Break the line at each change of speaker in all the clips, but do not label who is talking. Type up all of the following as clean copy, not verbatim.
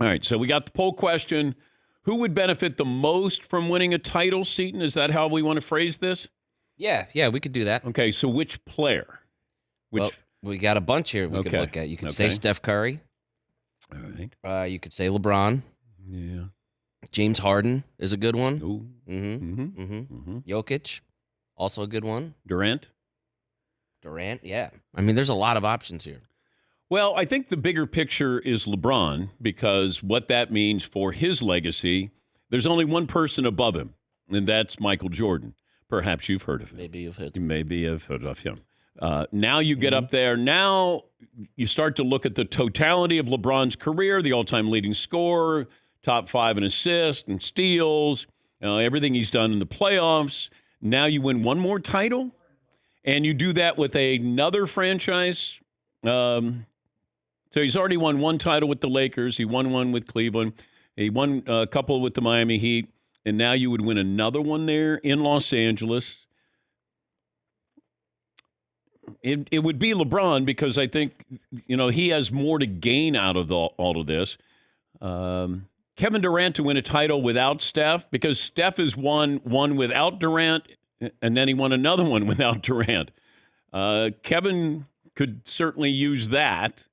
All right, so we got the poll question. Who would benefit the most from winning a title, Seton? Is that how we want to phrase this?
Yeah, we could do that.
Okay, so which player?
Well, we got a bunch here we could look at. You could say Steph Curry.
All right.
You could say LeBron.
Yeah.
James Harden is a good one.
Ooh.
Jokic, also a good one.
Durant,
yeah. I mean, there's a lot of options here.
Well, I think the bigger picture is LeBron, because what that means for his legacy, there's only one person above him, and that's Michael Jordan. Perhaps you've heard of him.
Maybe you've heard
of him. Now you get up there. Now you start to look at the totality of LeBron's career, the all-time leading scorer, top 5 in assists and steals, everything he's done in the playoffs. Now you win one more title, and you do that with another franchise. So he's already won one title with the Lakers. He won one with Cleveland. He won a couple with the Miami Heat. And now you would win another one there in Los Angeles. It would be LeBron, because I think, he has more to gain out of all of this. Kevin Durant to win a title without Steph, because Steph has won one without Durant, and then he won another one without Durant. Kevin could certainly use that,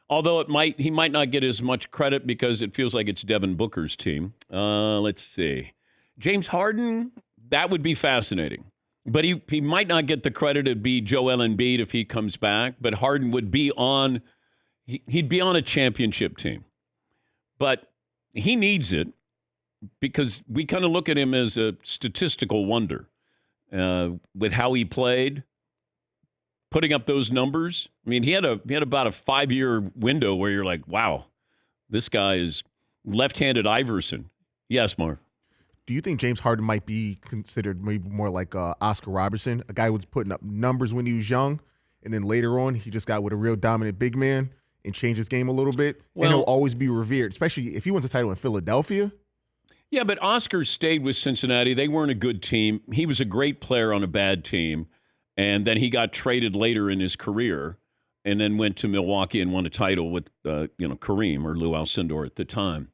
although he might not get as much credit because it feels like it's Devin Booker's team. Let's see. James Harden, that would be fascinating. But he might not get the credit. It'd be Joel Embiid if he comes back. But Harden would be he'd be on a championship team. But he needs it, because we kind of look at him as a statistical wonder with how he played, putting up those numbers. I mean, he had about a 5-year window where you're like, wow, this guy is left-handed Iverson. Yes, Mark.
Do you think James Harden might be considered maybe more like Oscar Robertson, a guy who was putting up numbers when he was young, and then later on he just got with a real dominant big man and changed his game a little bit, and he'll always be revered, especially if he wins a title in Philadelphia?
Yeah, but Oscar stayed with Cincinnati. They weren't a good team. He was a great player on a bad team, and then he got traded later in his career and then went to Milwaukee and won a title with Kareem or Lou Alcindor at the time.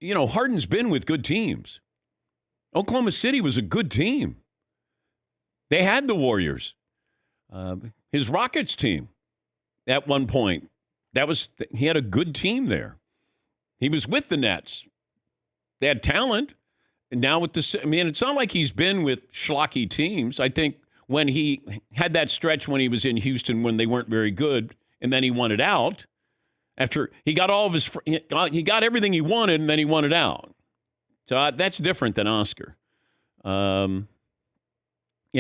Harden's been with good teams. Oklahoma City was a good team. They had the Warriors. His Rockets team at one point, he had a good team there. He was with the Nets. They had talent. And now it's not like he's been with schlocky teams. I think when he had that stretch when he was in Houston when they weren't very good, and then he won it out, after he got he got everything he wanted, and then he won it out. So that's different than Oscar. Yeah,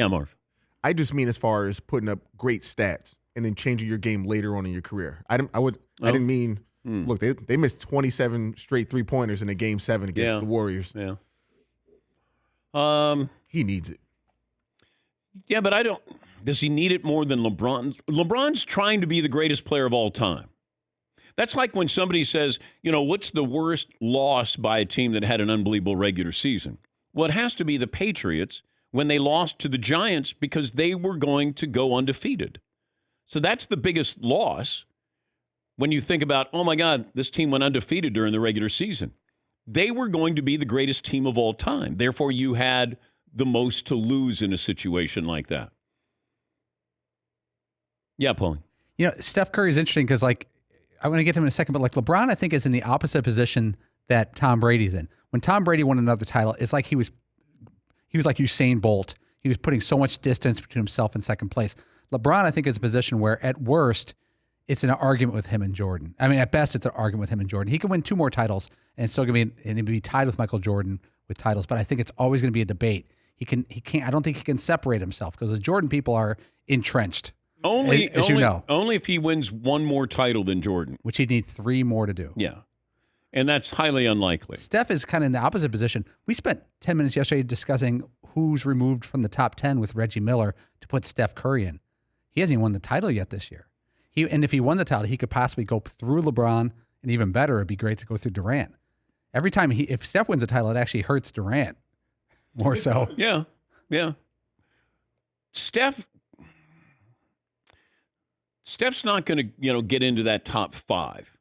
Marv.
I just mean as far as putting up great stats and then changing your game later on in your career. I didn't mean. Look, they missed 27 straight 3-pointers in a Game 7 against the Warriors.
Yeah.
He needs it.
Yeah, but I don't. Does he need it more than LeBron? LeBron's trying to be the greatest player of all time. That's like when somebody says, what's the worst loss by a team that had an unbelievable regular season? Well, it has to be the Patriots when they lost to the Giants because they were going to go undefeated. So that's the biggest loss when you think about, oh, my God, this team went undefeated during the regular season. They were going to be the greatest team of all time. Therefore, you had the most to lose in a situation like that. Yeah, Paulie.
Steph Curry is interesting because, I want to get to him in a second, but LeBron, I think, is in the opposite position that Tom Brady's in. When Tom Brady won another title, it's like he was like Usain Bolt. He was putting so much distance between himself and second place. LeBron, I think, is a position where, at worst, it's an argument with him and Jordan. I mean, at best, it's an argument with him and Jordan. He can win 2 more titles and still be tied with Michael Jordan with titles, but I think it's always going to be a debate. He can't. I don't think he can separate himself because the Jordan people are entrenched. Only
if he wins 1 more title than Jordan.
Which he'd need 3 more to do.
Yeah. And that's highly unlikely.
Steph is kind of in the opposite position. We spent 10 minutes yesterday discussing who's removed from the top 10 with Reggie Miller to put Steph Curry in. He hasn't even won the title yet this year. And if he won the title, he could possibly go through LeBron, and even better, it'd be great to go through Durant. Every time if Steph wins a title, it actually hurts Durant more so.
Yeah. Steph's not going to, get into that top 5.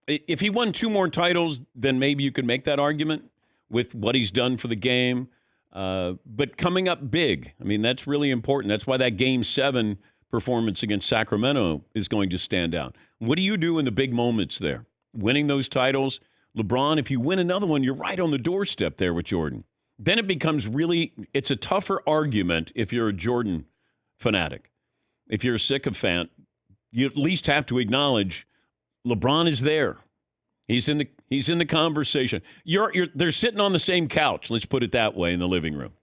If he won 2 more titles, then maybe you could make that argument with what he's done for the game. But coming up big, I mean, that's really important. That's why that Game 7 performance against Sacramento is going to stand out. What do you do in the big moments there? Winning those titles. LeBron, if you win another one, you're right on the doorstep there with Jordan. Then it becomes it's a tougher argument if you're a Jordan fanatic. If you're a sycophant, you at least have to acknowledge LeBron is there. He's in the conversation. They're sitting on the same couch, let's put it that way, in the living room.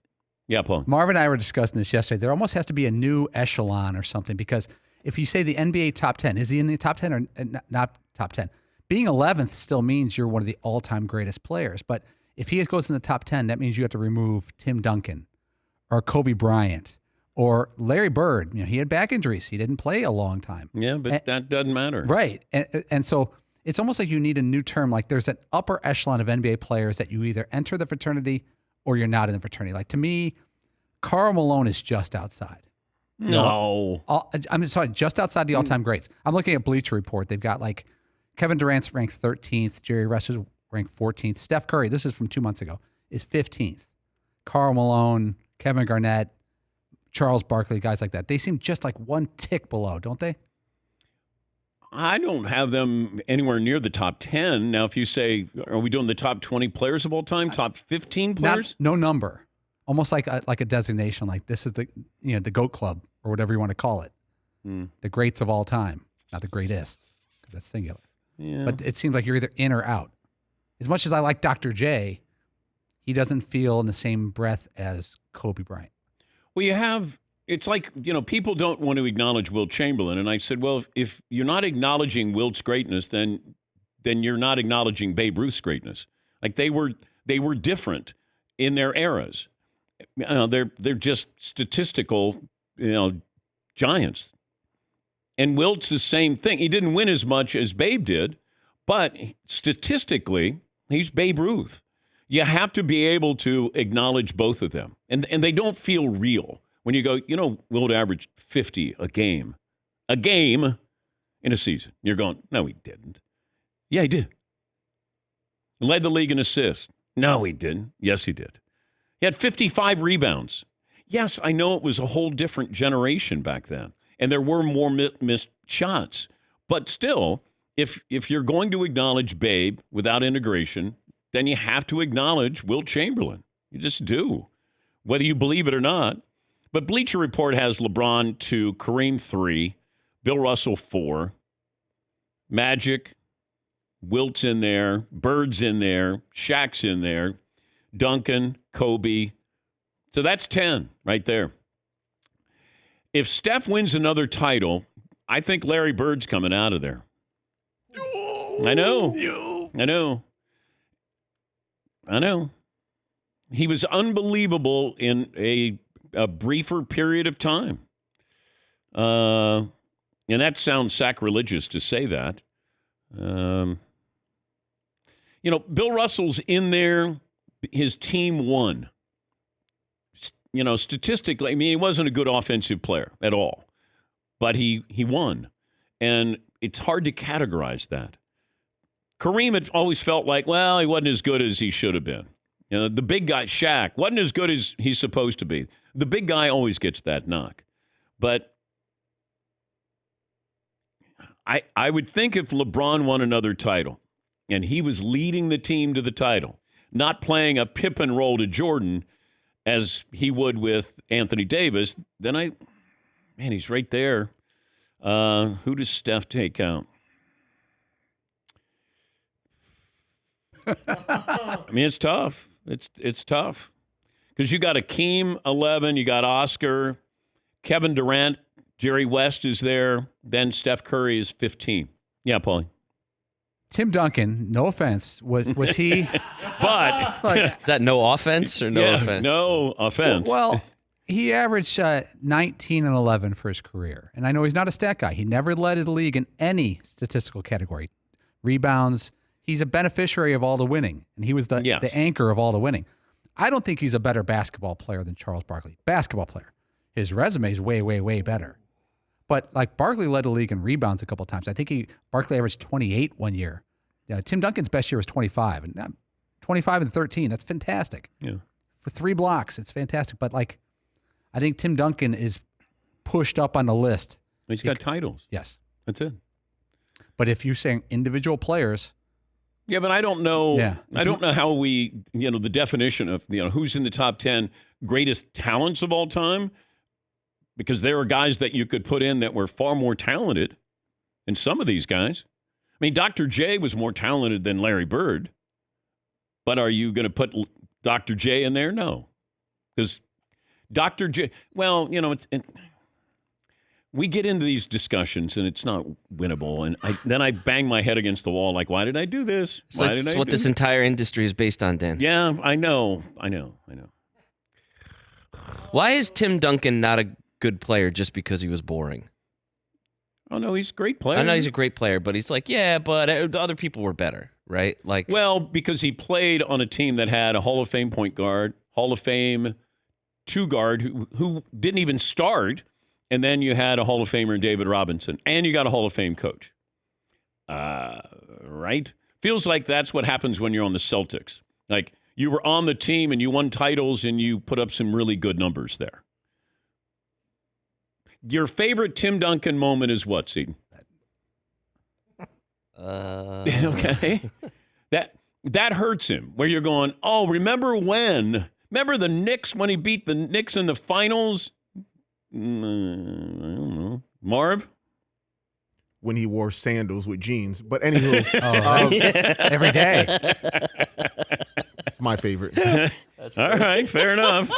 Yeah, Paul.
Marvin and I were discussing this yesterday. There almost has to be a new echelon or something, because if you say the NBA top 10, is he in the top 10 or not top 10? Being 11th still means you're one of the all-time greatest players. But if he goes in the top 10, that means you have to remove Tim Duncan or Kobe Bryant or Larry Bird. He had back injuries. He didn't play a long time.
Yeah, but that doesn't matter.
Right. And so it's almost like you need a new term. Like there's an upper echelon of NBA players that you either enter the fraternity or you're not in the fraternity. Like to me, Karl Malone is just outside.
No.
I'm sorry, just outside the all-time greats. I'm looking at Bleacher Report. They've got like Kevin Durant's ranked 13th, Jerry West is ranked 14th. Steph Curry, this is from 2 months ago, is 15th. Karl Malone, Kevin Garnett, Charles Barkley, guys like that. They seem just like one tick below, don't they?
I don't have them anywhere near the top 10. Now, if you say, are we doing the top 20 players of all time, top 15 players?
No number. Almost like a designation, like this is the GOAT Club or whatever you want to call it. The greats of all time, not the greatest, because that's singular.
Yeah.
But it seems like you're either in or out. As much as I like Dr. J, he doesn't feel in the same breath as Kobe Bryant.
Well, it's like, people don't want to acknowledge Wilt Chamberlain. And I said, well, if you're not acknowledging Wilt's greatness, then you're not acknowledging Babe Ruth's greatness. Like they were different in their eras. They're just statistical, giants. And Wilt's the same thing. He didn't win as much as Babe did, but statistically, he's Babe Ruth. You have to be able to acknowledge both of them. And they don't feel real. When you go, Wilt averaged 50 a game in a season. You're going, no, he didn't. Yeah, he did. Led the league in assists. No, he didn't. Yes, he did. He had 55 rebounds. Yes, I know it was a whole different generation back then, and there were more missed shots. But still, if you're going to acknowledge Babe without integration, then you have to acknowledge Wilt Chamberlain. You just do, whether you believe it or not. But Bleacher Report has LeBron 2, Kareem 3, Bill Russell 4, Magic, Wilt's in there, Bird's in there, Shaq's in there, Duncan, Kobe. So that's 10 right there. If Steph wins another title, I think Larry Bird's coming out of there. I know. He was unbelievable in a briefer period of time. And that sounds sacrilegious to say that. Bill Russell's in there. His team won. Statistically, I mean, he wasn't a good offensive player at all. But he won. And it's hard to categorize that. Kareem had always felt like, well, he wasn't as good as he should have been. The big guy, Shaq, wasn't as good as he's supposed to be. The big guy always gets that knock. But I would think if LeBron won another title and he was leading the team to the title, not playing a Pippen role to Jordan as he would with Anthony Davis, then he's right there. Who does Steph take out? I mean, it's tough. It's tough. Because you got Akeem, 11. You got Oscar. Kevin Durant. Jerry West is there. Then Steph Curry is 15. Yeah, Paulie.
Tim Duncan, no offense, was he?
But
is that no offense or no offense?
No offense.
Well, he averaged 19 and 11 for his career. And I know he's not a stat guy. He never led the league in any statistical category. Rebounds. He's a beneficiary of all the winning, and he was the anchor of all the winning. I don't think he's a better basketball player than Charles Barkley. Basketball player. His resume is way, way, way better. But like Barkley led the league in rebounds a couple of times. I think Barkley averaged 28 one year. Yeah, Tim Duncan's best year was 25, and 25 and 13. That's fantastic.
Yeah.
For 3 blocks, it's fantastic. But like, I think Tim Duncan is pushed up on the list.
He's got titles.
Yes,
That's it.
but if you're saying individual players,
Yeah, but I don't know.
Yeah.
I don't know how we, the definition of, who's in the top 10 greatest talents of all time, because there are guys that you could put in that were far more talented than some of these guys. I mean, Dr. J was more talented than Larry Bird, but are you going to put Dr. J in there? No, because Dr. J, well, we get into these discussions and it's not winnable. And then I bang my head against the wall like, why did I do this?
It's what this entire industry is based on, Dan.
Yeah, I know.
Why is Tim Duncan not a good player just because he was boring?
Oh, no, he's a great player.
I know he's a great player, but he's like, yeah, but the other people were better, right? Like,
well, because he played on a team that had a Hall of Fame point guard, Hall of Fame two guard who didn't even start, and then you had a Hall of Famer in David Robinson, and you got a Hall of Fame coach. Right? Feels like that's what happens when you're on the Celtics. Like, you were on the team and you won titles and you put up some really good numbers there. Your favorite Tim Duncan moment is what, Seton? Okay. That hurts him, where you're going, oh, remember when? Remember the Knicks when he beat the Knicks in the finals? I don't know. Marv?
When he wore sandals with jeans. But anywho,
every day.
it's my favorite.
All right, fair enough.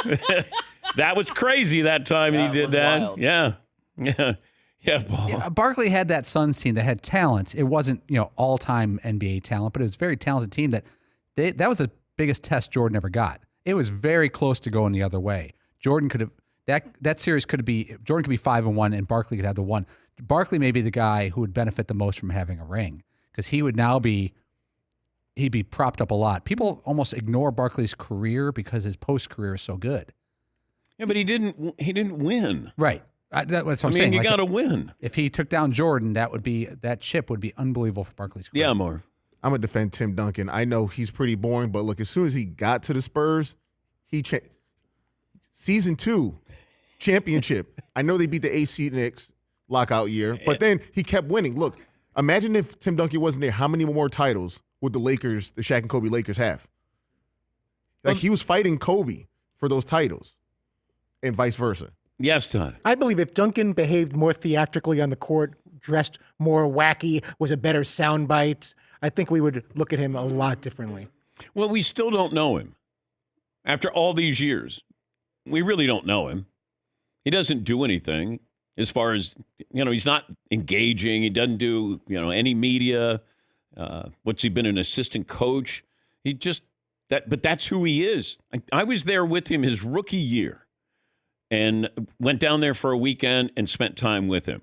That was crazy that time he did that.
Wild.
Yeah, Paul.
Yeah, Barkley had that Suns team that had talent. It wasn't, all-time NBA talent, but it was a very talented team that was the biggest test Jordan ever got. It was very close to going the other way. Jordan could have that series could be Jordan could be 5-1 and Barkley could have the 1. Barkley may be the guy who would benefit the most from having a ring, because he would now he'd be propped up a lot. People almost ignore Barkley's career because his post-career is so good.
Yeah, but he didn't win.
Right. That's what I'm saying.
You got to win.
If he took down Jordan, that chip would be unbelievable for Barkley's career.
Yeah, Marv.
I'm going to defend Tim Duncan. I know he's pretty boring, but look, as soon as he got to the Spurs, season 2, championship. I know they beat the AC Knicks lockout year, but then he kept winning. Look, imagine if Tim Duncan wasn't there, how many more titles would the Shaq and Kobe Lakers have? Like, he was fighting Kobe for those titles and vice versa.
Yes, Todd.
I believe if Duncan behaved more theatrically on the court, dressed more wacky, was a better soundbite, I think we would look at him a lot differently.
Well, we still don't know him. After all these years, we really don't know him. He doesn't do anything as far as, he's not engaging. He doesn't do, any media. What's he been, an assistant coach? But that's who he is. I was there with him his rookie year and went down there for a weekend and spent time with him.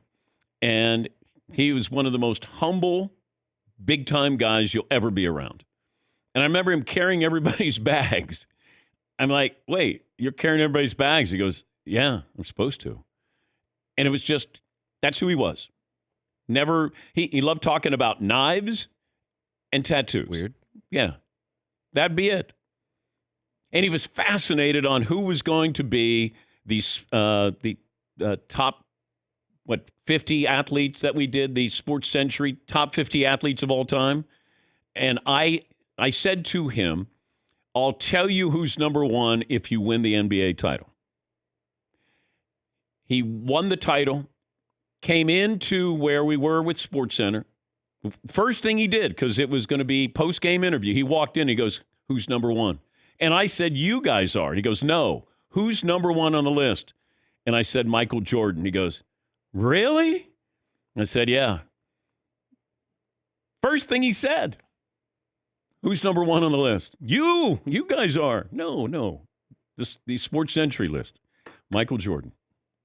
And he was one of the most humble, big-time guys you'll ever be around. And I remember him carrying everybody's bags. I'm like, wait, you're carrying everybody's bags? He goes, yeah, I'm supposed to. And it was just, that's who he was. Never, he loved talking about knives and tattoos.
Weird.
Yeah, that'd be it. And he was fascinated on who was going to be the top, 50 athletes that we did, the Sports Century, top 50 athletes of all time. And I said to him, I'll tell you who's number 1 if you win the NBA title. He won the title, came into where we were with SportsCenter. First thing he did, because it was going to be post-game interview, he walked in, he goes, who's number 1? And I said, you guys are. And he goes, no, who's number 1 on the list? And I said, Michael Jordan. He goes, really? I said, yeah. First thing he said, who's number 1 on the list? You guys are. No, the Sports Century list. Michael Jordan.